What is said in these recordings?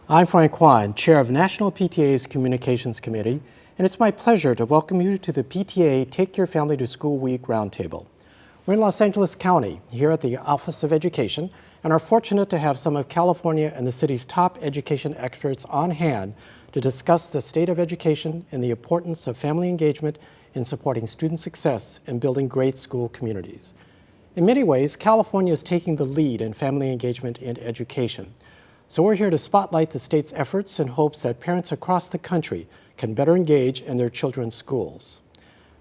I'm Frank Kwan, Chair of National PTA's Communications Committee, and it's my pleasure to welcome you to the PTA Take Your Family to School Week Roundtable. We're in Los Angeles County, here at the Office of Education, and are fortunate to have some of California and the city's top education experts on hand to discuss the state of education and the importance of family engagement in supporting student success and building great school communities. In many ways, California is taking the lead in family engagement in education. So we're here to spotlight the state's efforts in hopes that parents across the country can better engage in their children's schools.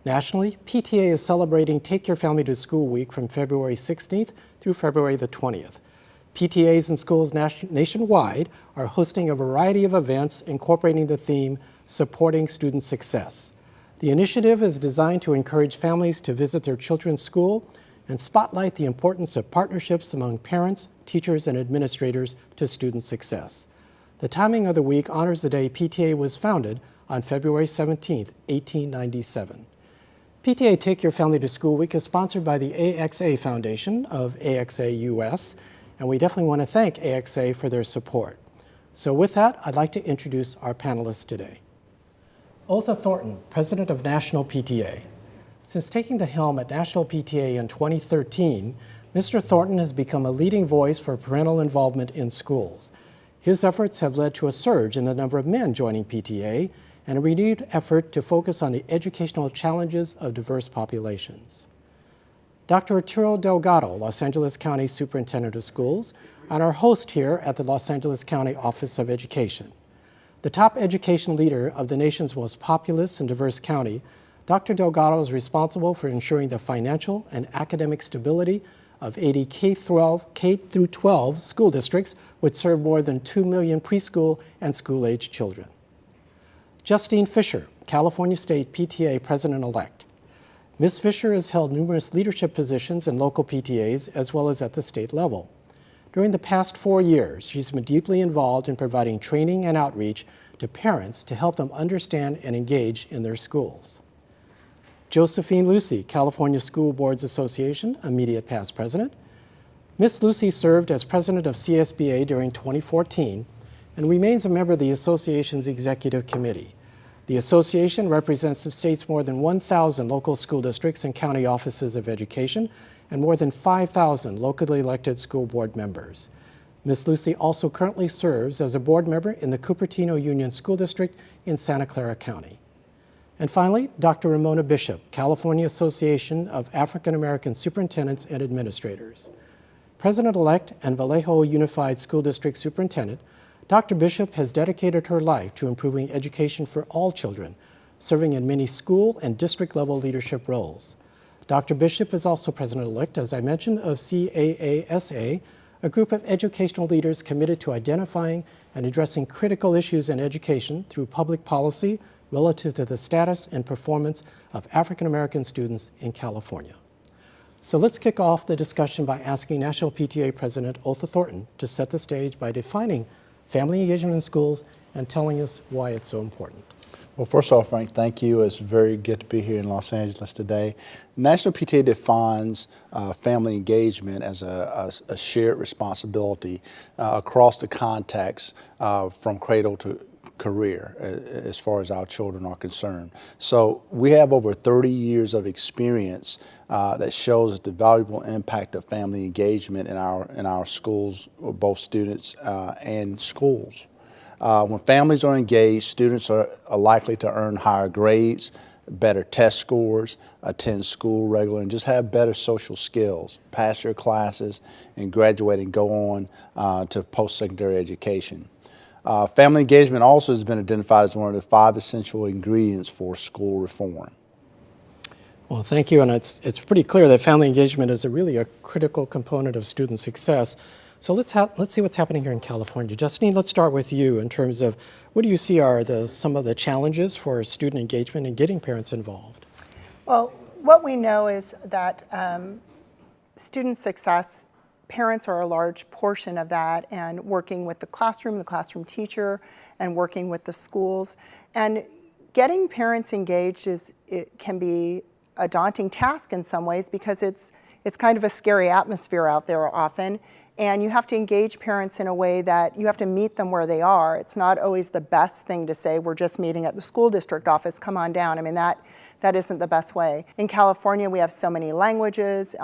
Nationally, PTA is celebrating Take Your Family to School Week from February 16th through February the 20th. PTAs and schools nationwide are hosting a variety of events incorporating the theme, Supporting Student Success. The initiative is designed to encourage families to visit their children's school and spotlight the importance of partnerships among parents, teachers, and administrators to student success. The timing of the week honors the day PTA was founded on February 17, 1897. PTA Take Your Family to School Week is sponsored by the AXA Foundation of AXA US, and we definitely want to thank AXA for their support. So with that, I'd like to introduce our panelists today. Otha Thornton, President of National PTA. Since taking the helm at National PTA in 2013, Mr. Thornton has become a leading voice for parental involvement in schools. His efforts have led to a surge in the number of men joining PTA and a renewed effort to focus on the educational challenges of diverse populations. Dr. Arturo Delgado, Los Angeles County Superintendent of Schools, and our host here at the Los Angeles County Office of Education. The top education leader of the nation's most populous and diverse county, Dr. Delgado is responsible for ensuring the financial and academic stability of 80 K-12 school districts, which serve more than 2 million preschool and school-age children. Justine Fisher, California State PTA President-elect. Ms. Fisher has held numerous leadership positions in local PTAs as well as at the state level. During the past 4 years, she's been deeply involved in providing training and outreach to parents to help them understand and engage in their schools. Josephine Lucy, California School Boards Association, immediate past president. Ms. Lucy served as president of CSBA during 2014 and remains a member of the association's executive committee. The association represents the state's more than 1,000 local school districts and county offices of education and more than 5,000 locally elected school board members. Ms. Lucy also currently serves as a board member in the Cupertino Union School District in Santa Clara County. And finally, Dr. Ramona Bishop, California Association of African American Superintendents and Administrators. President-elect and Vallejo Unified School District Superintendent, Dr. Bishop has dedicated her life to improving education for all children, serving in many school and district-level leadership roles. Dr. Bishop is also president-elect, as I mentioned, of CAASA, a group of educational leaders committed to identifying and addressing critical issues in education through public policy relative to the status and performance of African American students in California. So let's kick off the discussion by asking National PTA President Otha Thornton to set the stage by defining family engagement in schools and telling us why it's so important. Well, first off, Frank, thank you. It's very good to be here in Los Angeles today. National PTA defines family engagement as a shared responsibility across the context from cradle to career as far as our children are concerned. So we have over 30 years of experience that shows the valuable impact of family engagement in our schools, both students and schools. When families are engaged, students are likely to earn higher grades, better test scores, attend school regularly, and just have better social skills, pass their classes, and graduate and go on to post-secondary education. Family engagement also has been identified as one of the 5 essential ingredients for school reform. Well, thank you, and it's pretty clear that family engagement is really a critical component of student success. So let's see what's happening here in California. Justine, let's start with you in terms of what do you see are some of the challenges for student engagement and getting parents involved? Well, what we know is that student success, parents are a large portion of that, and working with the classroom teacher, and working with the schools. And getting parents engaged can be a daunting task in some ways because it's kind of a scary atmosphere out there often. And you have to engage parents in a way that you have to meet them where they are. It's not always the best thing to say, we're just meeting at the school district office, come on down. I mean, that isn't the best way. In California, we have so many languages.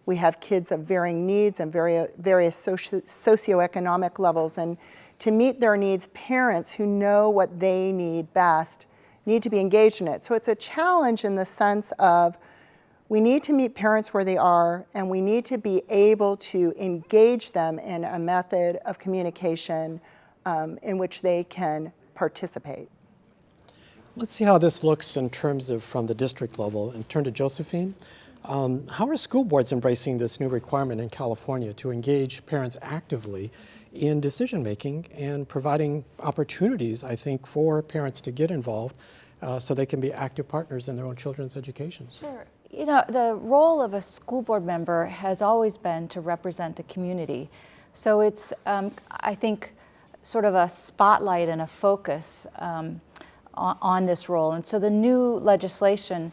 We have kids of varying needs and various socioeconomic levels. And to meet their needs, parents who know what they need best need to be engaged in it. So it's a challenge in the sense of we need to meet parents where they are, and we need to be able to engage them in a method of communication in which they can participate. Let's see how this looks in terms of from the district level, and turn to Josephine. How are school boards embracing this new requirement in California to engage parents actively in decision making and providing opportunities, I think, for parents to get involved so they can be active partners in their own children's education? Sure. You know, the role of a school board member has always been to represent the community. So it's, I think, sort of a spotlight and a focus on this role. And so the new legislation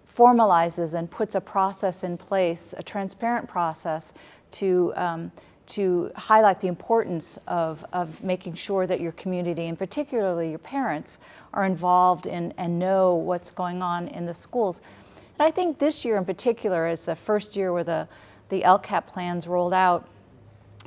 formalizes and puts a process in place, a transparent process to highlight the importance of making sure that your community, and particularly your parents, are involved in and know what's going on in the schools. And I think this year in particular, as the first year where the LCAP plans rolled out,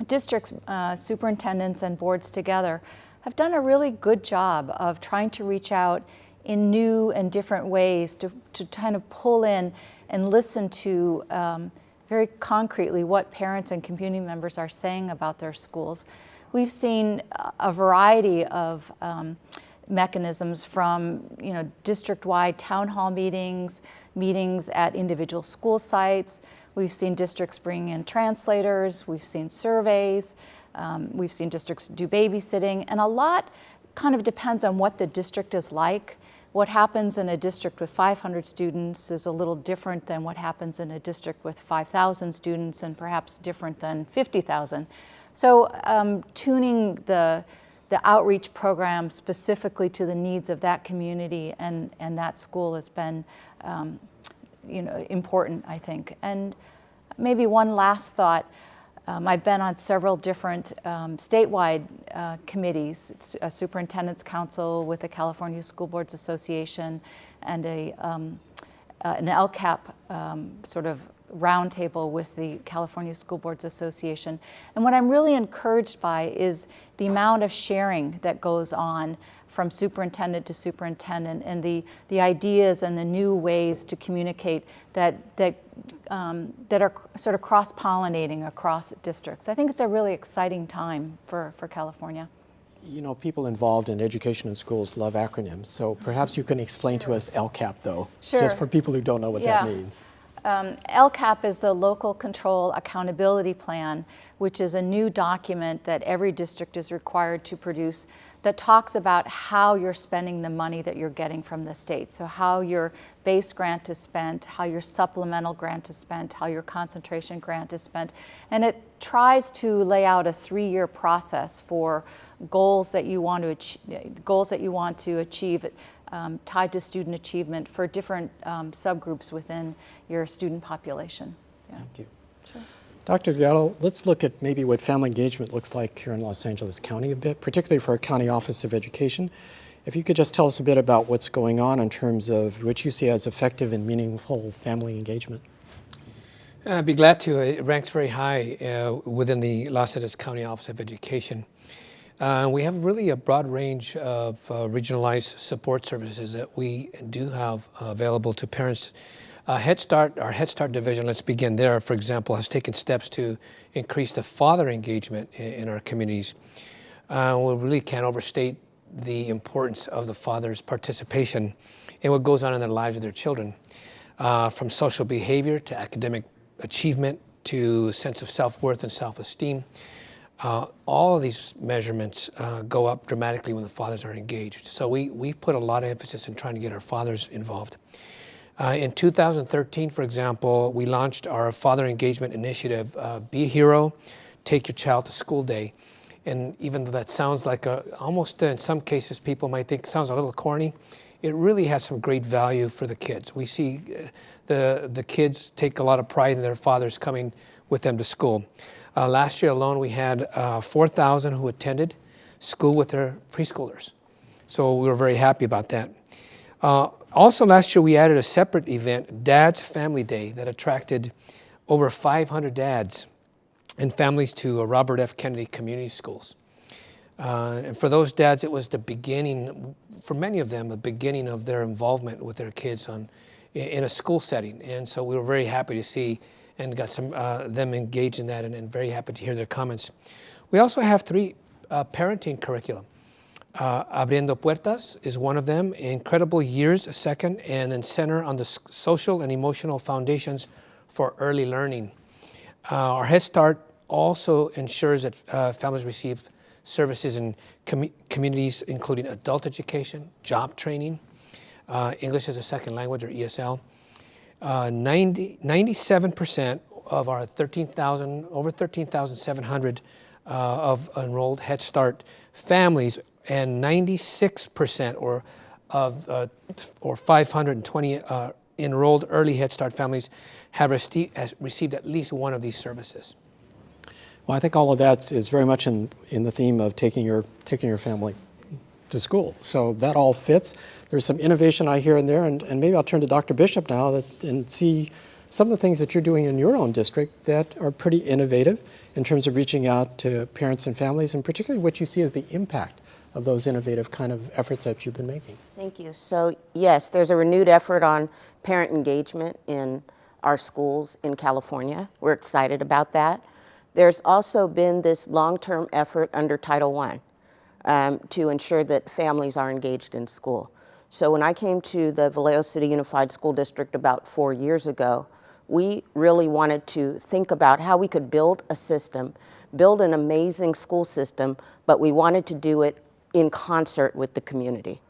districts, superintendents and boards together have done a really good job of trying to reach out in new and different ways to kind of pull in and listen to very concretely what parents and community members are saying about their schools. We've seen a variety of mechanisms from, you know, district-wide town hall meetings, meetings at individual school sites. We've seen districts bring in translators. We've seen surveys. We've seen districts do babysitting. And a lot kind of depends on what the district is like. What happens in a district with 500 students is a little different than what happens in a district with 5,000 students, and perhaps different than 50,000. So tuning the outreach program specifically to the needs of that community and that school has been you know, important, I think. And maybe one last thought. I've been on several different statewide committees. It's a superintendent's council with the California School Boards Association and an LCAP sort of roundtable with the California School Boards Association. And what I'm really encouraged by is the amount of sharing that goes on from superintendent to superintendent, and the ideas and the new ways to communicate that are sort of cross-pollinating across districts. I think it's a really exciting time for California. You know, people involved in education in schools love acronyms, so perhaps you can explain to us LCAP, though, Sure. just for people who don't know what that means. LCAP is the Local Control Accountability Plan, which is a new document that every district is required to produce that talks about how you're spending the money that you're getting from the state. So how your base grant is spent, how your supplemental grant is spent, how your concentration grant is spent. And it tries to lay out a 3-year process for goals that you want to achieve, tied to student achievement for different subgroups within your student population. Yeah. Thank you. Sure. Dr. Gatto, let's look at maybe what family engagement looks like here in Los Angeles County a bit, particularly for our County Office of Education. If you could just tell us a bit about what's going on in terms of what you see as effective and meaningful family engagement. I'd be glad to. It ranks very high within the Los Angeles County Office of Education. We have really a broad range of regionalized support services that we do have available to parents. Our Head Start division, let's begin there, for example, has taken steps to increase the father engagement in our communities. We really can't overstate the importance of the father's participation in what goes on in the lives of their children, from social behavior to academic achievement to sense of self-worth and self-esteem. All of these measurements go up dramatically when the fathers are engaged. So we've put a lot of emphasis in trying to get our fathers involved. In 2013, for example, we launched our father engagement initiative, Be a Hero, Take Your Child to School Day. And even though that sounds like almost in some cases people might think sounds a little corny, it really has some great value for the kids. We see the kids take a lot of pride in their fathers coming with them to school. Last year alone, we had 4,000 who attended school with their preschoolers. So we were very happy about that. Also last year, we added a separate event, Dad's Family Day, that attracted over 500 dads and families to Robert F. Kennedy Community Schools. And for those dads, it was the beginning, for many of them, the beginning of their involvement with their kids in a school setting. And so we were very happy to see and got some them engaged in that, and very happy to hear their comments. We also have 3 parenting curriculum. Abriendo Puertas is one of them, Incredible Years a second, and then Center on the Social and Emotional Foundations for Early Learning. Our Head Start also ensures that families receive services in communities including adult education, job training, English as a second language or ESL. 97% of our over 13,700 of enrolled Head Start families, and 96% or 520 enrolled early Head Start families have received at least one of these services. Well, I think all of that is very much in the theme of taking your family to school. So that all fits. There's some innovation I hear in there, and maybe I'll turn to Dr. Bishop now and see some of the things that you're doing in your own district that are pretty innovative in terms of reaching out to parents and families, and particularly what you see as the impact of those innovative kind of efforts that you've been making. Thank you. So yes, there's a renewed effort on parent engagement in our schools in California. We're excited about that. There's also been this long-term effort under Title I to ensure that families are engaged in school. So when I came to the Vallejo City Unified School District about 4 years ago, we really wanted to think about how we could build a system, build an amazing school system, but we wanted to do it in concert with the community.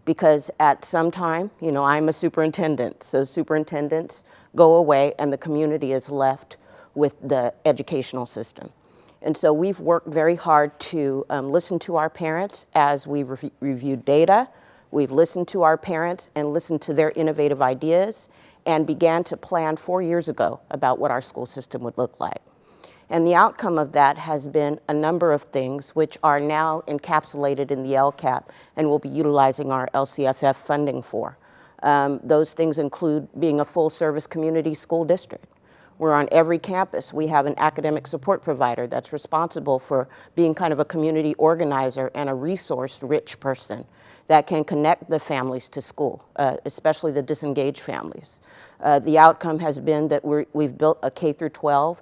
Because at some time, you know, I'm a superintendent, so superintendents go away and the community is left with the educational system. And so we've worked very hard to listen to our parents as we reviewed data. We've listened to our parents and listened to their innovative ideas and began to plan 4 years ago about what our school system would look like. And the outcome of that has been a number of things which are now encapsulated in the LCAP and we'll be utilizing our LCFF funding for. Those things include being a full-service community school district. We're on every campus. We have an academic support provider that's responsible for being kind of a community organizer and a resource-rich person that can connect the families to school, especially the disengaged families. The outcome has been that we've built a K through 12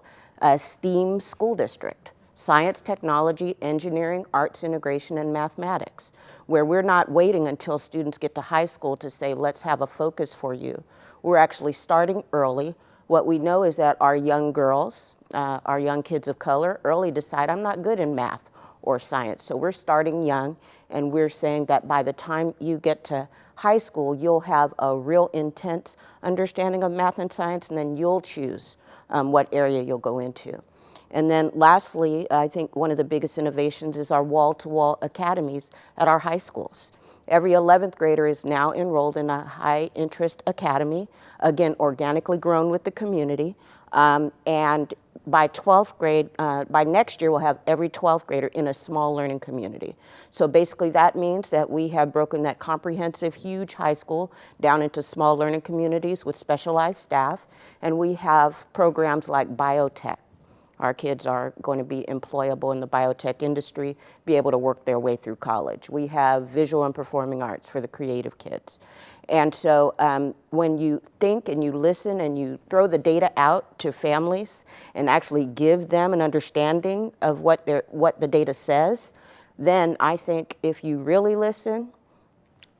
STEAM school district, science, technology, engineering, arts integration, and mathematics, where we're not waiting until students get to high school to say, let's have a focus for you. We're actually starting early. What we know is that our young girls, our young kids of color, early decide, I'm not good in math or science. So we're starting young, and we're saying that by the time you get to high school, you'll have a real intense understanding of math and science, and then you'll choose what area you'll go into. And then lastly, I think one of the biggest innovations is our wall-to-wall academies at our high schools. Every 11th grader is now enrolled in a high interest academy, again, organically grown with the community. And by 12th grade, by next year, we'll have every 12th grader in a small learning community. So basically that means that we have broken that comprehensive, huge high school down into small learning communities with specialized staff. And we have programs like biotech. Our kids are going to be employable in the biotech industry, be able to work their way through college. We have visual and performing arts for the creative kids. And so when you think and you listen and you throw the data out to families and actually give them an understanding of what the data says, then I think if you really listen,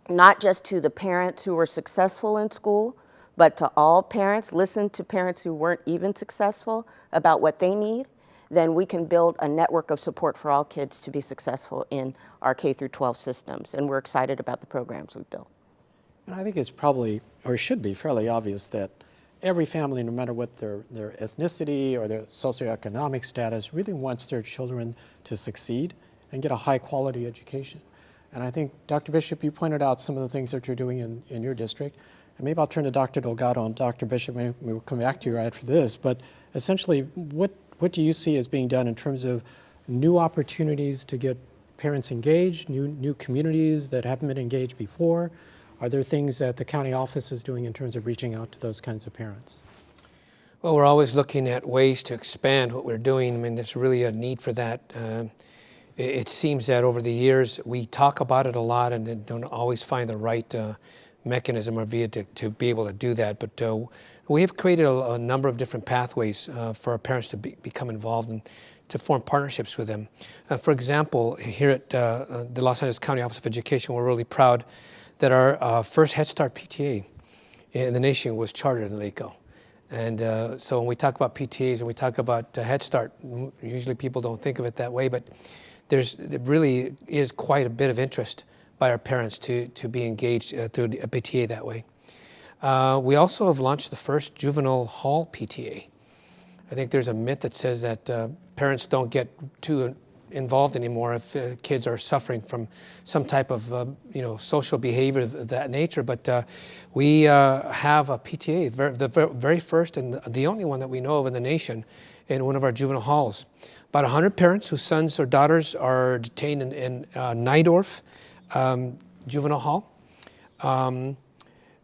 not just to the parents who were successful in school, but to all parents, listen to parents who weren't even successful about what they need, then we can build a network of support for all kids to be successful in our K through 12 systems. And we're excited about the programs we've built. And I think it's probably, or should be, fairly obvious that every family, no matter what their ethnicity or their socioeconomic status, really wants their children to succeed and get a high quality education. And I think, Dr. Bishop, you pointed out some of the things that you're doing in your district. And maybe I'll turn to Dr. Delgado and Dr. Bishop, maybe we'll come back to you right after this, but essentially, what what do you see as being done in terms of new opportunities to get parents engaged, new communities that haven't been engaged before? Are there things that the county office is doing in terms of reaching out to those kinds of parents? Well, we're always looking at ways to expand what we're doing. I mean, there's really a need for that. It seems that over the years, we talk about it a lot and then don't always find the right mechanism or via to be able to do that. But we have created a number of different pathways for our parents to become involved and to form partnerships with them. For example, here at the Los Angeles County Office of Education, we're really proud that our first Head Start PTA in the nation was chartered in LACOE. And so when we talk about PTAs and we talk about Head Start, usually people don't think of it that way, but there really is quite a bit of interest by our parents to be engaged through a PTA that way. We also have launched the first juvenile hall PTA. I think there's a myth that says that parents don't get too involved anymore if kids are suffering from some type of social behavior of that nature. But we have a PTA, the very first and the only one that we know of in the nation, in one of our juvenile halls. About 100 parents whose sons or daughters are detained in Nydorf Juvenile Hall,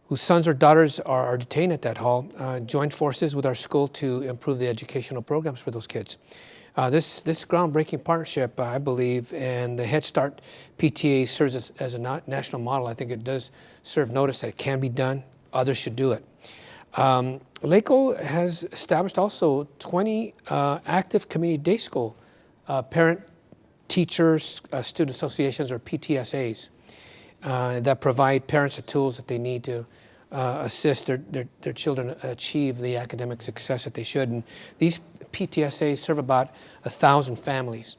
whose sons or daughters are detained at that hall, joined forces with our school to improve the educational programs for those kids. This groundbreaking partnership, I believe, and the Head Start PTA serves as a national model. I think it does serve notice that it can be done. Others should do it. LACOE has established also 20 active community day school parent, teachers, student associations, or PTSAs that provide parents the tools that they need to assist their children achieve the academic success that they should. And these PTSAs serve about 1,000 families.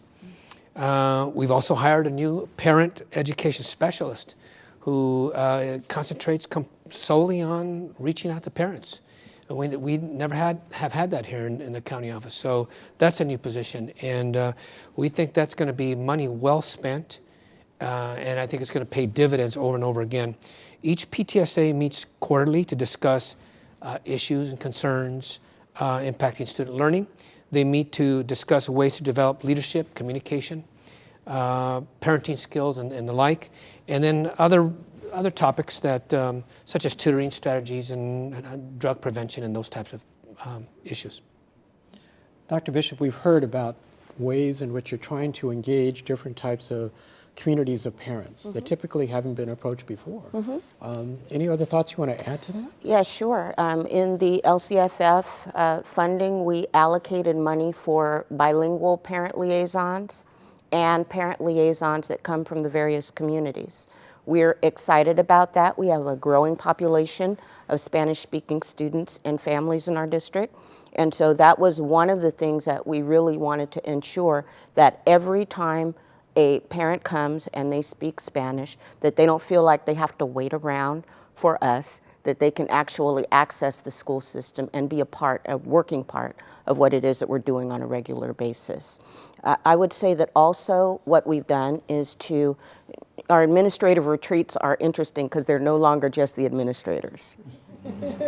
We've also hired a new parent education specialist who concentrates solely on reaching out to parents. We never have had that here in the county office, so that's a new position, and we think that's going to be money well spent, and I think it's going to pay dividends over and over again. Each PTSA meets quarterly to discuss issues and concerns impacting student learning. They meet to discuss ways to develop leadership, communication, parenting skills, and the like, and then other topics that such as tutoring strategies and drug prevention and those types of issues. Dr. Bishop, we've heard about ways in which you're trying to engage different types of communities of parents that typically haven't been approached before. Any other thoughts you want to add to that? Yeah, sure. In the LCFF funding, we allocated money for bilingual parent liaisons and parent liaisons that come from the various communities. We're excited about that. We have a growing population of Spanish-speaking students and families in our district. And so that was one of the things that we really wanted to ensure, that every time a parent comes and they speak Spanish, that they don't feel like they have to wait around for us, that they can actually access the school system and be a working part of what it is that we're doing on a regular basis. I would say that also what we've done is our administrative retreats are interesting because they're no longer just the administrators.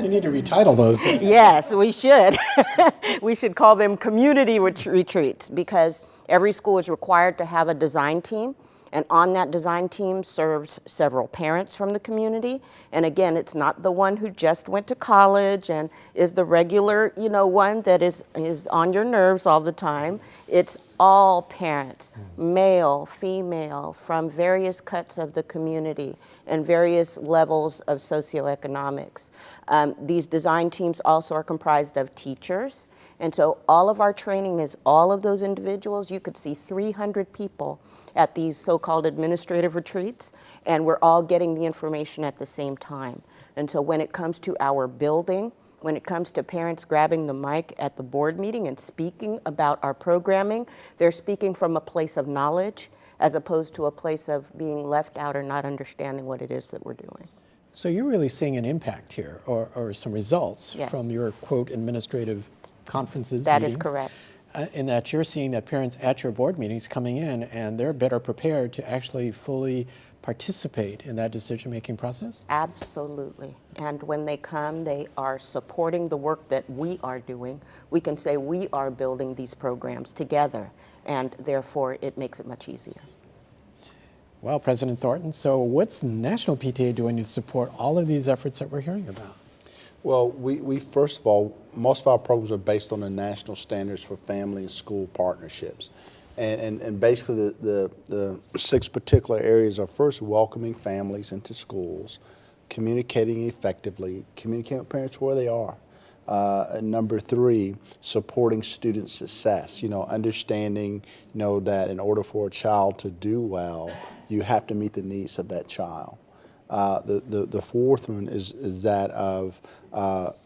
You need to retitle those. Yes, we should. We should call them community retreats, because every school is required to have a design team, and on that design team serves several parents from the community. And again, it's not the one who just went to college and is the regular, one that is on your nerves all the time. It's all parents, male, female, from various cuts of the community and various levels of socioeconomics. These design teams also are comprised of teachers. And so all of our training is all of those individuals. You could see 300 people at these so-called administrative retreats, and we're all getting the information at the same time. And so when it comes to our building, when it comes to parents grabbing the mic at the board meeting and speaking about our programming, they're speaking from a place of knowledge as opposed to a place of being left out or not understanding what it is that we're doing. So you're really seeing an impact here, or some results Yes. from your, quote, administrative conferences, That meetings, is correct. in that you're seeing that parents at your board meetings coming in and they're better prepared to actually fully participate in that decision-making process? Absolutely. And when they come, they are supporting the work that we are doing. We can say we are building these programs together, and therefore it makes it much easier. Well, President Thornton, so what's the National PTA doing to support all of these efforts that we're hearing about? Well, we first of all, most of our programs are based on the national standards for family and school partnerships. And basically the 6 particular areas are first welcoming families into schools, communicating effectively, communicating with parents where they are. And number 3, supporting student success, understanding, that in order for a child to do well, you have to meet the needs of that child. The 4th one is that of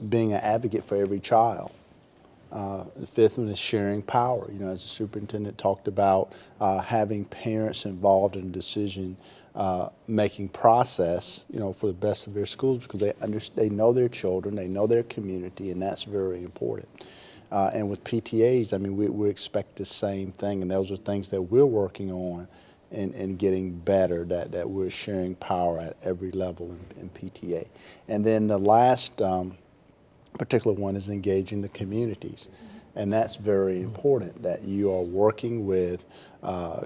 being an advocate for every child. The 5th one is sharing power. As the superintendent talked about, having parents involved in the decision making process, for the best of their schools, because they know their children, they know their community, and that's very important. And with PTAs, we expect the same thing, and those are things that we're working on and getting better, that we're sharing power at every level in PTA. And then the last particular one is engaging the communities. And that's very important, that you are working with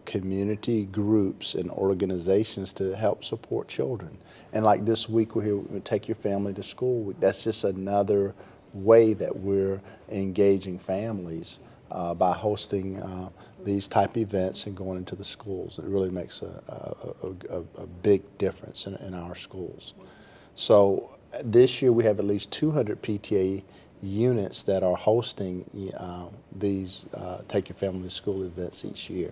community groups and organizations to help support children. And like this week, we're here, we Take Your Family to School Week. That's just another way that we're engaging families by hosting these type events and going into the schools. It really makes a big difference in our schools. So this year we have at least 200 PTA units that are hosting these Take Your Family to School events each year.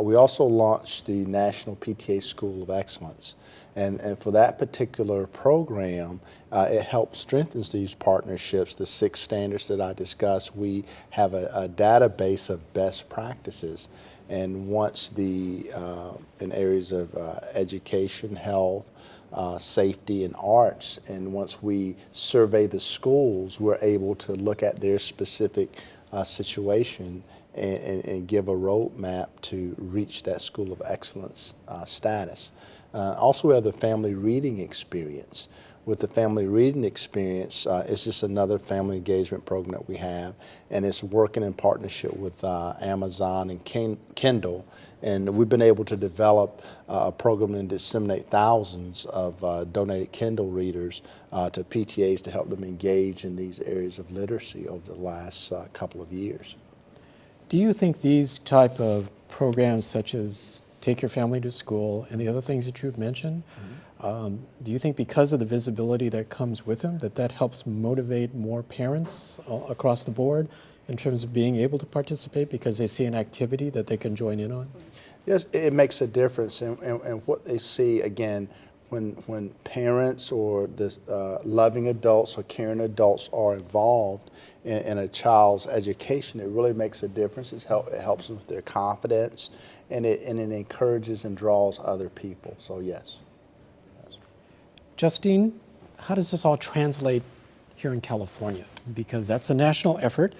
We also launched the National PTA School of Excellence. And for that particular program, it helps strengthen these partnerships, the 6 standards that I discussed. We have a database of best practices. And once in areas of education, health, safety, and arts, and once we survey the schools, we're able to look at their specific situation and give a roadmap to reach that School of Excellence status. Also, we have the Family Reading Experience. With the Family Reading Experience, it's just another family engagement program that we have, and it's working in partnership with Amazon and Kindle, and we've been able to develop a program and disseminate thousands of donated Kindle readers to PTAs to help them engage in these areas of literacy over the last couple of years. Do you think these type of programs, such as Take Your Family to School and the other things that you've mentioned, do you think because of the visibility that comes with them, that helps motivate more parents across the board in terms of being able to participate because they see an activity that they can join in on? Yes, it makes a difference, and what they see, again, when parents or the loving adults or caring adults are involved in a child's education, it really makes a difference. It helps them with their confidence, and it encourages and draws other people. So yes. Justine, how does this all translate here in California? Because that's a national effort.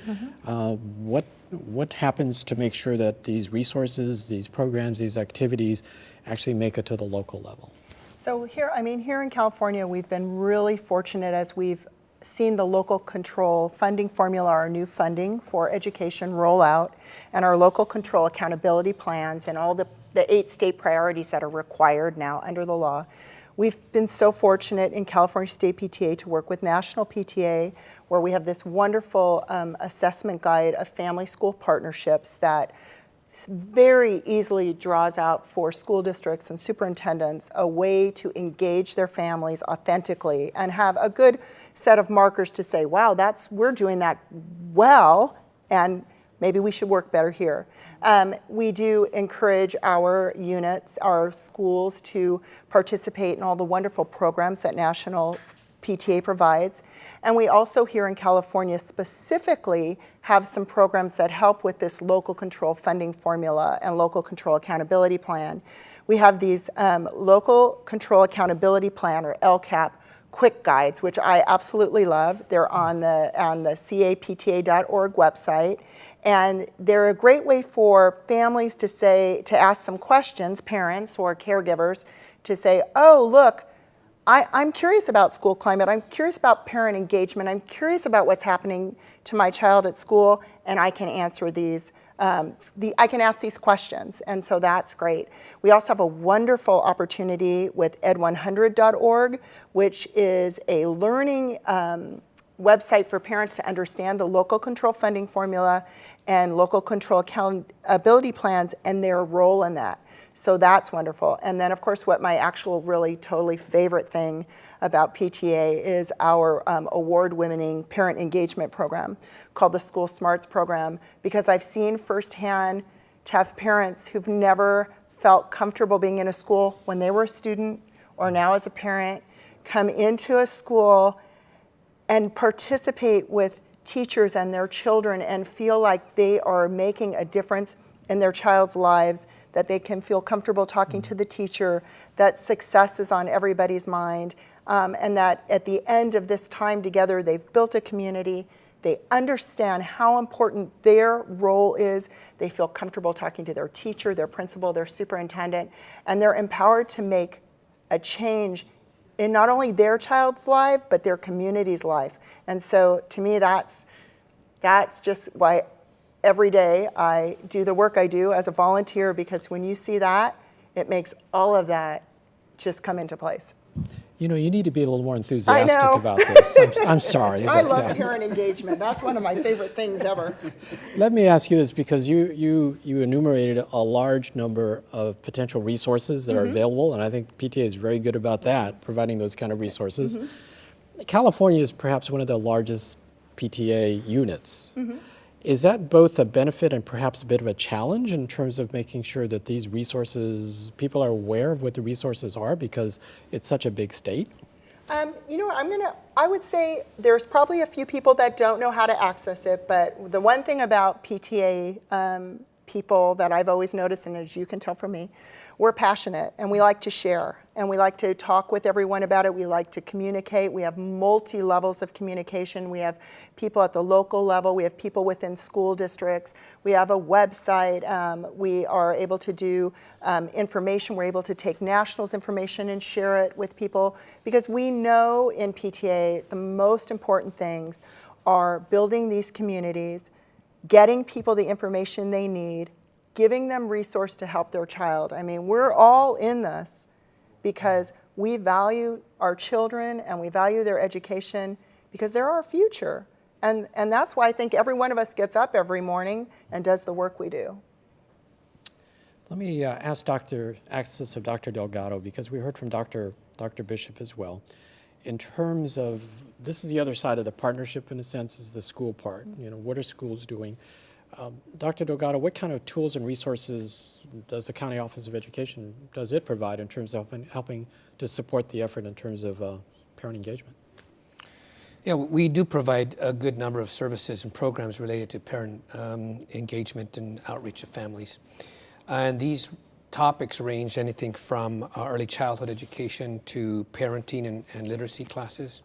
What happens to make sure that these resources, these programs, these activities actually make it to the local level? So here in California, we've been really fortunate as we've seen the local control funding formula, our new funding for education roll out, and our local control accountability plans and all the 8 state priorities that are required now under the law. We've been so fortunate in California State PTA to work with National PTA, where we have this wonderful assessment guide of family school partnerships that very easily draws out for school districts and superintendents a way to engage their families authentically and have a good set of markers to say, wow, we're doing that well, and maybe we should work better here. We do encourage our units, our schools, to participate in all the wonderful programs that National PTA provides. And we also here in California specifically have some programs that help with this local control funding formula and local control accountability plan. We have these local control accountability plan, or LCAP, quick guides, which I absolutely love. They're on the capta.org website, and they're a great way for families to ask some questions, parents or caregivers to say, oh, look, I'm curious about school climate. I'm curious about parent engagement. I'm curious about what's happening to my child at school, and I can answer these. I can ask these questions, and so that's great. We also have a wonderful opportunity with ed100.org, which is a learning website for parents to understand the local control funding formula and local control accountability plans and their role in that. So that's wonderful. And then, of course, what my actual really totally favorite thing about PTA is our award-winning parent engagement program called the School Smarts program, because I've seen firsthand tough parents who've never felt comfortable being in a school when they were a student or now as a parent come into a school and participate with teachers and their children and feel like they are making a difference in their child's lives, that they can feel comfortable talking to the teacher, that success is on everybody's mind, and that at the end of this time together, they've built a community, they understand how important their role is, they feel comfortable talking to their teacher, their principal, their superintendent, and they're empowered to make a change in not only their child's life, but their community's life. And so to me, that's just why every day I do the work I do as a volunteer, because when you see that, it makes all of that just come into place. You know, you need to be a little more enthusiastic I know. about this. I'm sorry. I but, love yeah. parent engagement. That's one of my favorite things ever. Let me ask you this, because you enumerated a large number of potential resources that are available, and I think PTA is very good about that, providing those kind of resources. California is perhaps one of the largest PTA units. Is that both a benefit and perhaps a bit of a challenge in terms of making sure that these resources, people are aware of what the resources are, because it's such a big state? You know, I would say there's probably a few people that don't know how to access it, but the one thing about PTA people that I've always noticed, and as you can tell from me, we're passionate and we like to share and we like to talk with everyone about it. We like to communicate. We have multi-levels of communication. We have people at the local level. We have people within school districts. We have a website. We are able to do information. We're able to take nationals information and share it with people, because we know in PTA the most important things are building these communities, getting people the information they need, giving them resource to help their child. I mean, we're all in this because we value our children and we value their education, because they're our future. And that's why I think every one of us gets up every morning and does the work we do. Let me ask Dr. Delgado, because we heard from Dr. Bishop as well. In terms of, this is the other side of the partnership in a sense, is the school part. You know, what are schools doing? Dr. Delgado, what kind of tools and resources does the County Office of Education, does it provide in terms of helping to support the effort in terms of parent engagement? Yeah, we do provide a good number of services and programs related to parent engagement and outreach of families. And these topics range anything from early childhood education to parenting and literacy classes,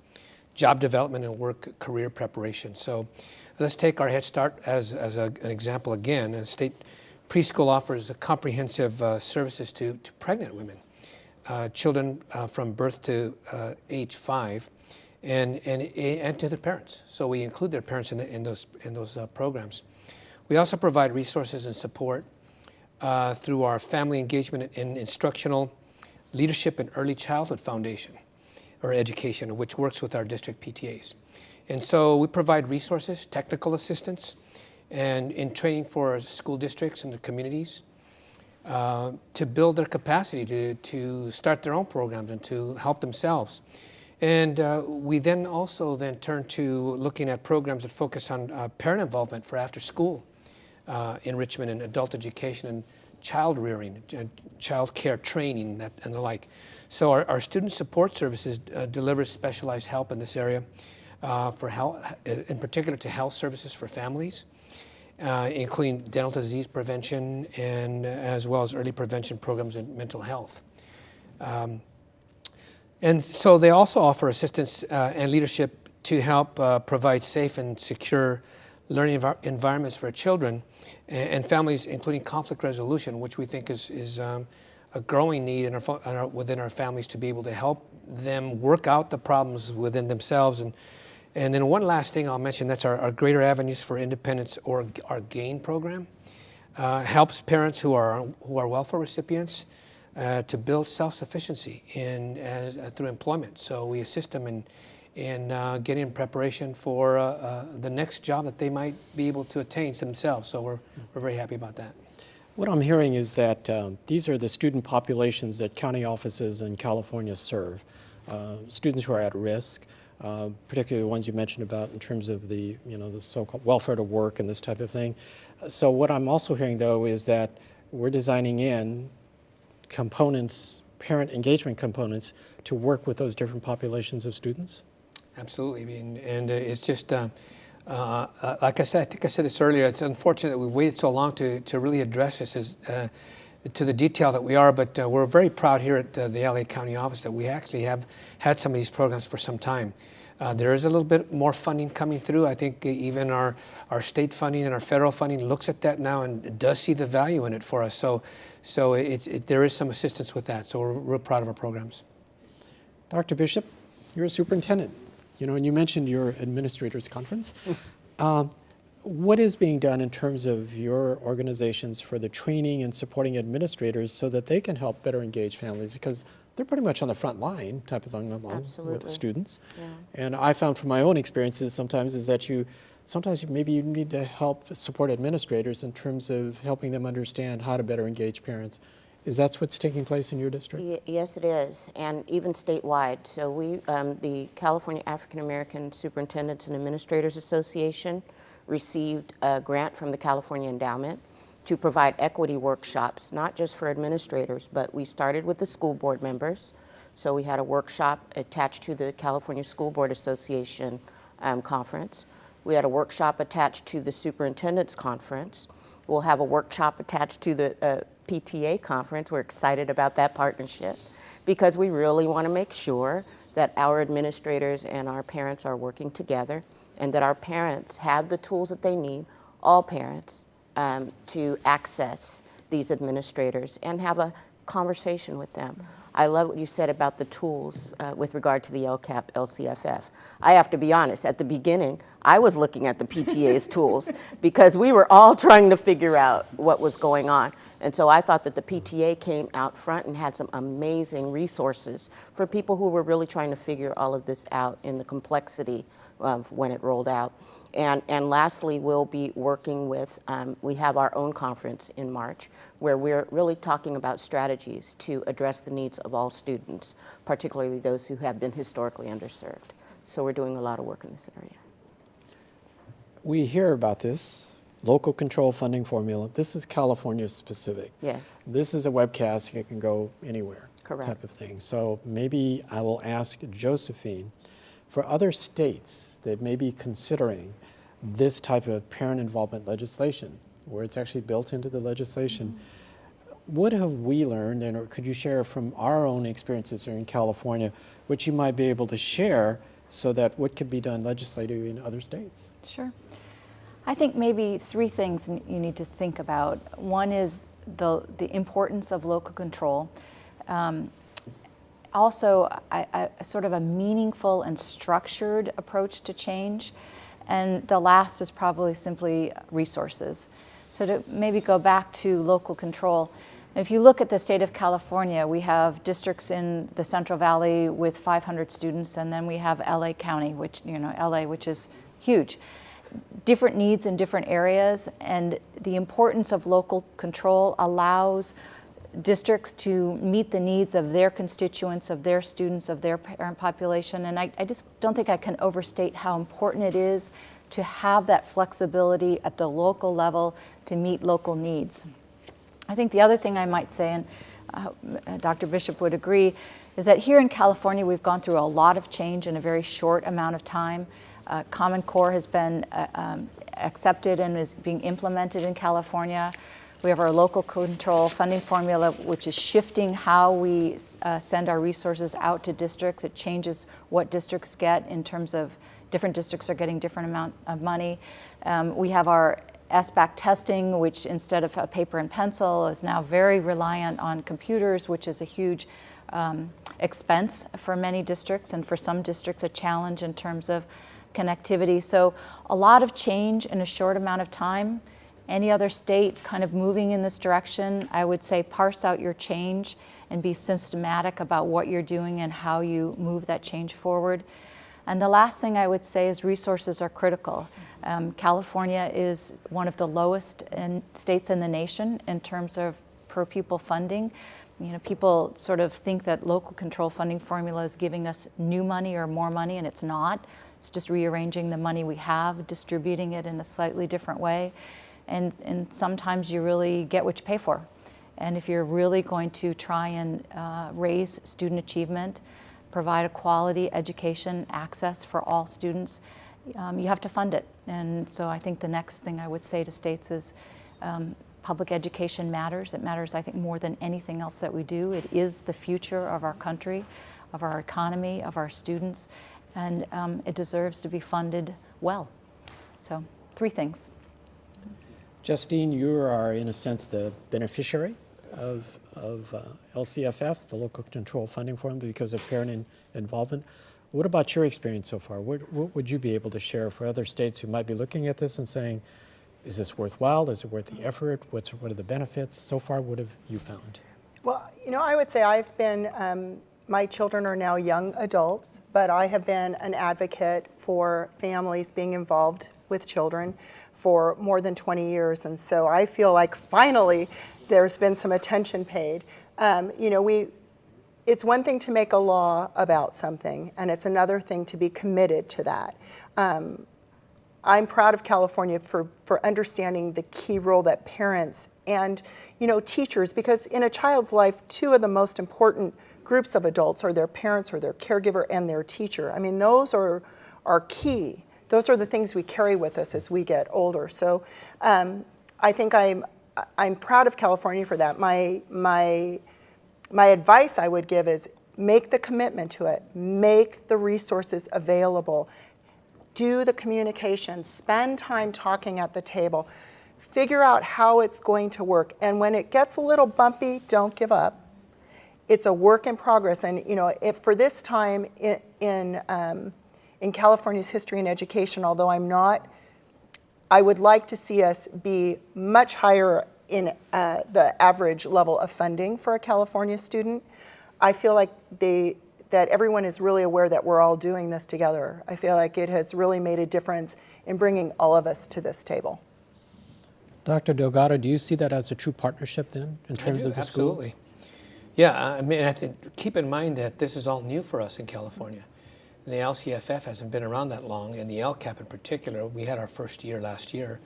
job development and work career preparation. So let's take our Head Start as an example again. A state preschool offers comprehensive services to pregnant women, children from birth to age 5, and to their parents. So we include their parents in those programs. We also provide resources and support through our Family Engagement and Instructional Leadership and Early Childhood Foundation, or education, which works with our district PTAs. And so we provide resources, technical assistance, and in training for school districts and the communities to build their capacity to start their own programs and to help themselves. And we then also turn to looking at programs that focus on parent involvement for after school enrichment and adult education and child rearing, child care training and the like. So our student support services delivers specialized help in this area for health, in particular to health services for families, including dental disease prevention and as well as early prevention programs in mental health. And so they also offer assistance and leadership to help provide safe and secure learning environments for children and families, including conflict resolution, which we think is a growing need within our families to be able to help them work out the problems within themselves. And then one last thing I'll mention, that's our Greater Avenues for Independence, or our GAIN program. Helps parents who are welfare recipients to build self-sufficiency through employment. So we assist them in getting in preparation for the next job that they might be able to attain themselves. So we're very happy about that. What I'm hearing is that these are the student populations that county offices in California serve, students who are at risk, particularly the ones you mentioned about in terms of the so-called welfare to work and this type of thing. So what I'm also hearing, though, is that we're designing in components, parent engagement components, to work with those different populations of students? Absolutely. I mean, and it's just, like I said, I think I said this earlier, it's unfortunate that we've waited so long to really address this to the detail that we are, but we're very proud here at the LA County office that we actually have had some of these programs for some time. There is a little bit more funding coming through. I think even our state funding and our federal funding looks at that now and does see the value in it for us. So there is some assistance with that. So we're real proud of our programs. Dr. Bishop, you're a superintendent, and you mentioned your administrators conference. What is being done in terms of your organizations for the training and supporting administrators so that they can help better engage families? Because they're pretty much on the front line type of thing along with the students. Yeah. And I found from my own experiences sometimes is that sometimes maybe you need to help support administrators in terms of helping them understand how to better engage parents. Is that what's taking place in your district? Yes, it is, and even statewide. So we, the California African American Superintendents and Administrators Association, received a grant from the California Endowment to provide equity workshops, not just for administrators, but we started with the school board members. So we had a workshop attached to the California School Board Association conference. We had a workshop attached to the Superintendent's Conference. We'll have a workshop attached to the PTA conference. We're excited about that partnership because we really want to make sure that our administrators and our parents are working together and that our parents have the tools that they need, all parents, to access these administrators and have a conversation with them. I love what you said about the tools with regard to the LCAP, LCFF. I have to be honest, at the beginning, I was looking at the PTA's tools because we were all trying to figure out what was going on. And so I thought that the PTA came out front and had some amazing resources for people who were really trying to figure all of this out in the complexity of when it rolled out. And lastly, we'll be working with, we have our own conference in March where we're really talking about strategies to address the needs of all students, particularly those who have been historically underserved. So we're doing a lot of work in this area. We hear about this, local control funding formula. This is California specific. Yes. This is a webcast, it can go anywhere. Correct. Type of thing. So maybe I will ask Josephine, for other states that may be considering this type of parent involvement legislation, where it's actually built into the legislation, what have we learned, and or could you share from our own experiences here in California, which you might be able to share so that what could be done legislatively in other states? Sure. I think maybe three things you need to think about. One is the importance of local control. Also, sort of a meaningful and structured approach to change. And the last is probably simply resources. So to maybe go back to local control, if you look at the state of California, we have districts in the Central Valley with 500 students, and then we have LA County, which, LA, which is huge. Different needs in different areas, and the importance of local control allows districts to meet the needs of their constituents, of their students, of their parent population. And I just don't think I can overstate how important it is to have that flexibility at the local level to meet local needs. I think the other thing I might say, and Dr. Bishop would agree, is that here in California we've gone through a lot of change in a very short amount of time. Common Core has been accepted and is being implemented in California. We have our local control funding formula, which is shifting how we send our resources out to districts. It changes what districts get in terms of different districts are getting different amount of money. We have our SBAC testing, which instead of a paper and pencil is now very reliant on computers, which is a huge expense for many districts, and for some districts a challenge in terms of connectivity. So a lot of change in a short amount of time. Any other state kind of moving in this direction, I would say parse out your change and be systematic about what you're doing and how you move that change forward. And the last thing I would say is resources are critical. California is one of the lowest states in the nation in terms of per pupil funding. You know, people sort of think that local control funding formula is giving us new money or more money, and it's not. It's just rearranging the money we have, distributing it in a slightly different way. And sometimes you really get what you pay for. And if you're really going to try and raise student achievement, provide a quality education access for all students, you have to fund it. And so I think the next thing I would say to states is public education matters. It matters, I think, more than anything else that we do. It is the future of our country, of our economy, of our students, and it deserves to be funded well. So 3 things. Justine, you are, in a sense, the beneficiary of LCFF, the Local Control Funding Formula, because of parent involvement. What about your experience so far? What would you be able to share for other states who might be looking at this and saying, is this worthwhile? Is it worth the effort? What are the benefits? So far, what have you found? Well, you know, I would say I've been, my children are now young adults, but I have been an advocate for families being involved with children for more than 20 years. And so I feel like finally there's been some attention paid. You know, it's one thing to make a law about something, and it's another thing to be committed to that. I'm proud of California for understanding the key role that parents and, you know, teachers, because in a child's life, 2 of the most important groups of adults are their parents or their caregiver and their teacher. I mean, those are key. Those are the things we carry with us as we get older. So I think I'm proud of California for that. My advice I would give is make the commitment to it, make the resources available, do the communication, spend time talking at the table, figure out how it's going to work. And when it gets a little bumpy, don't give up. It's a work in progress. And you know, if for this time in California's history and education, although I would like to see us be much higher in the average level of funding for a California student. I feel like that everyone is really aware that we're all doing this together. I feel like it has really made a difference in bringing all of us to this table. Dr. Delgado, do you see that as a true partnership then, in terms of the absolutely. schools? Yeah, I mean, I think keep in mind that this is all new for us in California. The LCFF hasn't been around that long, and the LCAP in particular, we had our first year last year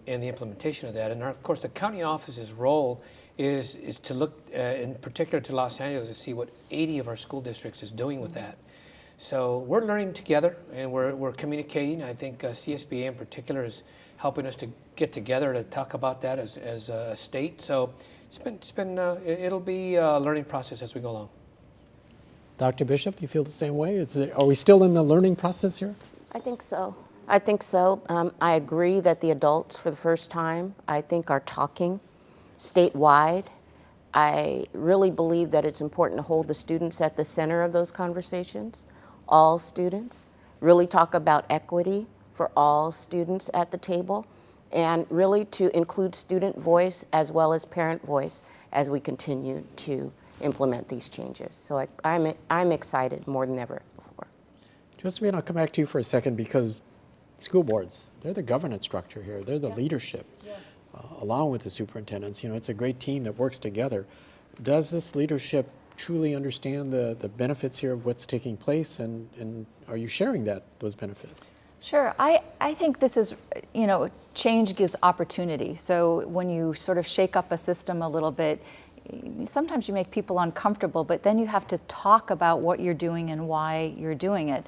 in the implementation of that. And of course, the county office's role is to look in particular to Los Angeles to see what 80 of our school districts is doing with that. So we're learning together, and we're communicating. I think CSBA in particular is helping us to get together to talk about that as a state. So it'll be a learning process as we go along. Dr. Bishop, you feel the same way? Are we still in the learning process here? I think so. I agree that the adults, for the first time, I think are talking statewide. I really believe that it's important to hold the students at the center of those conversations, all students, really talk about equity for all students at the table, and really to include student voice as well as parent voice as we continue to implement these changes. So I'm excited more than ever before. Josephine, I'll come back to you for a second, because school boards, they're the governance structure here. They're the leadership, along with the superintendents. You know, it's a great team that works together. Does this leadership truly understand the benefits here of what's taking place, and are you sharing those benefits? Sure. I think this is, you know, change gives opportunity. So when you sort of shake up a system a little bit, sometimes you make people uncomfortable, but then you have to talk about what you're doing and why you're doing it.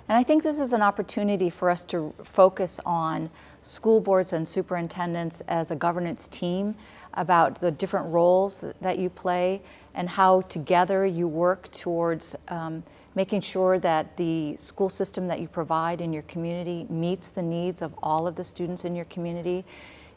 And I think this is an opportunity for us to focus on school boards and superintendents as a governance team, about the different roles that you play and how together you work towards making sure that the school system that you provide in your community meets the needs of all of the students in your community.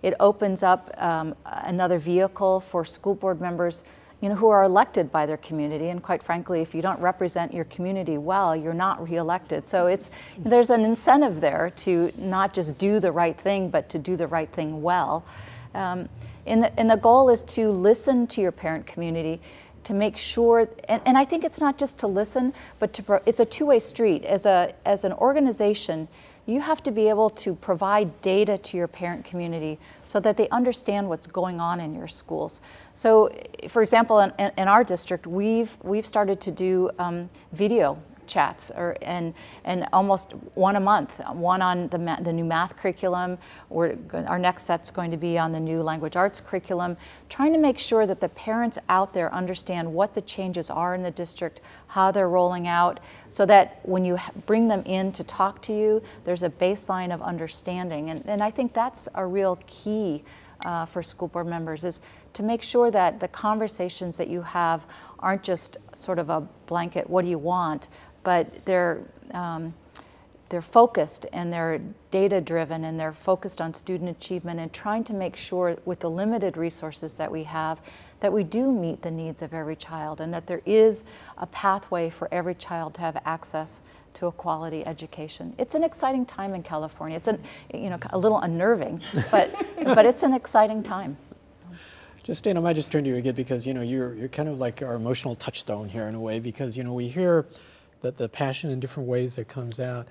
It opens up another vehicle for school board members, who are elected by their community, and quite frankly, if you don't represent your community well, you're not reelected. So there's an incentive there to not just do the right thing, but to do the right thing well. And the goal is to listen to your parent community, to make sure, and I think it's not just to listen, but it's a two-way street. As an organization, you have to be able to provide data to your parent community so that they understand what's going on in your schools. So, for example, in our district, we've started to do video chats, and almost one a month. One on the new math curriculum. Our next set's going to be on the new language arts curriculum. Trying to make sure that the parents out there understand what the changes are in the district, how they're rolling out, so that when you bring them in to talk to you, there's a baseline of understanding. And I think that's a real key for school board members, is to make sure that the conversations that you have aren't just sort of a blanket, what do you want, but they're focused and they're data driven and they're focused on student achievement, and trying to make sure with the limited resources that we have that we do meet the needs of every child, and that there is a pathway for every child to have access to a quality education. It's an exciting time in California. It's a little unnerving, but it's an exciting time. Justine, I might just turn to you again because you're kind of like our emotional touchstone here in a way, because we hear that the passion in different ways that comes out.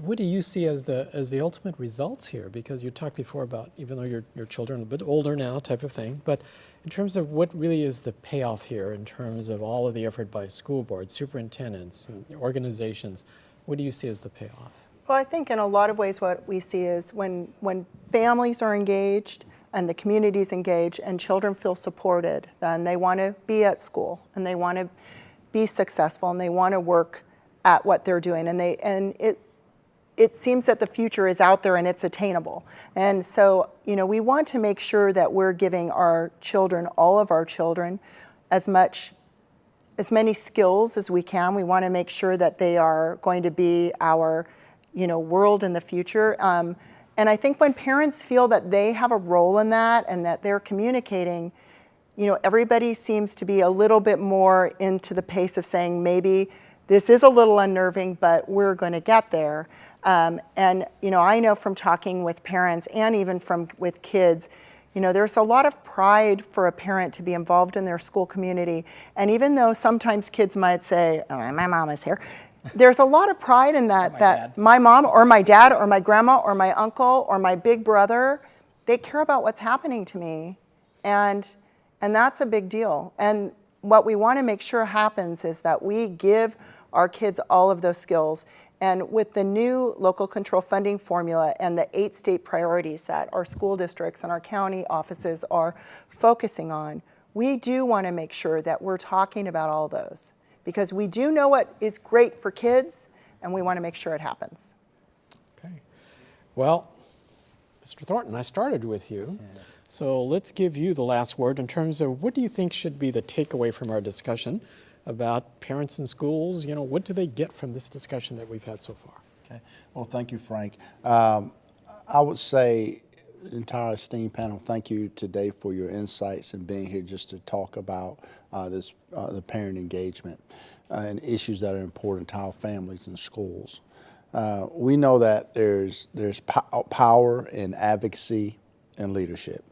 What do you see as the ultimate results here? Because you talked before about, even though your children are a bit older now, type of thing, but in terms of what really is the payoff here in terms of all of the effort by school boards, superintendents, and organizations, what do you see as the payoff? Well, I think in a lot of ways what we see is when families are engaged and the community's engaged and children feel supported, then they want to be at school and they want to be successful and they want to work at what they're doing, and it seems that the future is out there and it's attainable. And so we want to make sure that we're giving our children, all of our children, as many skills as we can. We want to make sure that they are going to be our world in the future. And I think when parents feel that they have a role in that and that they're communicating, everybody seems to be a little bit more into the pace of saying, maybe this is a little unnerving, but we're going to get there. And I know from talking with parents and even with kids, there's a lot of pride for a parent to be involved in their school community. And even though sometimes kids might say, oh, my mom is here, there's a lot of pride in that, my mom or my dad or my grandma or my uncle or my big brother, they care about what's happening to me. And that's a big deal. And what we want to make sure happens is that we give our kids all of those skills. And with the new local control funding formula and the 8 state priorities that our school districts and our county offices are focusing on, we do want to make sure that we're talking about all those, because we do know what is great for kids and we want to make sure it happens. Okay. Well, Mr. Thornton, I started with you. Yeah. So let's give you the last word in terms of what do you think should be the takeaway from our discussion about parents in schools? What do they get from this discussion that we've had so far? Okay. Well, thank you, Frank. I would say, entire esteemed panel, thank you today for your insights and being here just to talk about the parent engagement and issues that are important to our families and schools. We know that there's power in advocacy and leadership.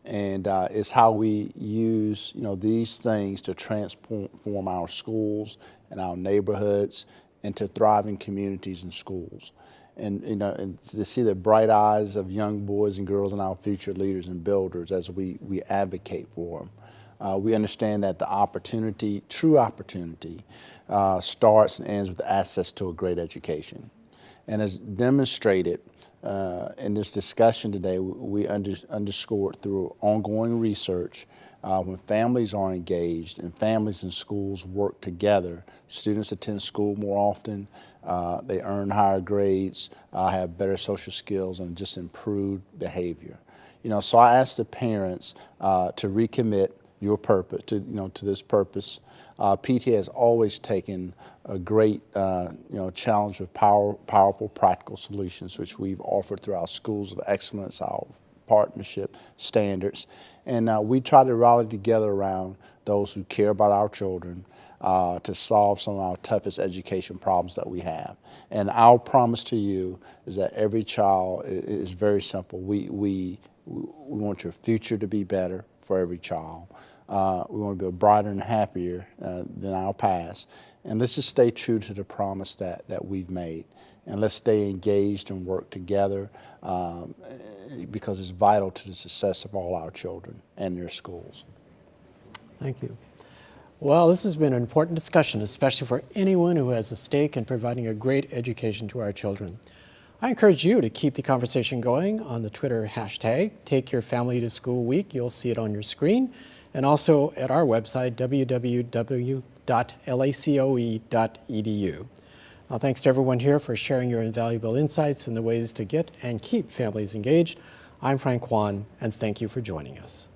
And it's how we use, these things to transform our schools and our neighborhoods into thriving communities and schools. And, and to see the bright eyes of young boys and girls and our future leaders and builders as we advocate for them. We understand that the opportunity, true opportunity, starts and ends with access to a great education. And as demonstrated in this discussion today, we underscored through ongoing research, when families are engaged and families and schools work together, students attend school more often, they earn higher grades, have better social skills, and just improved behavior. So I asked the parents to recommit your purpose to this purpose. PTA has always taken a great challenge with powerful practical solutions, which we've offered through our schools of excellence, our partnership standards. And we try to rally together around those who care about our children to solve some of our toughest education problems that we have. And our promise to you is that every child is very simple. We want your future to be better for every child. We want to be brighter and happier than our past. And let's just stay true to the promise that we've made. And let's stay engaged and work together because it's vital to the success of all our children and their schools. Thank you. Well, this has been an important discussion, especially for anyone who has a stake in providing a great education to our children. I encourage you to keep the conversation going on the Twitter hashtag, Take Your Family to School Week. You'll see it on your screen, and also at our website, www.lacoe.edu. Thanks to everyone here for sharing your invaluable insights and the ways to get and keep families engaged. I'm Frank Kwan, and thank you for joining us.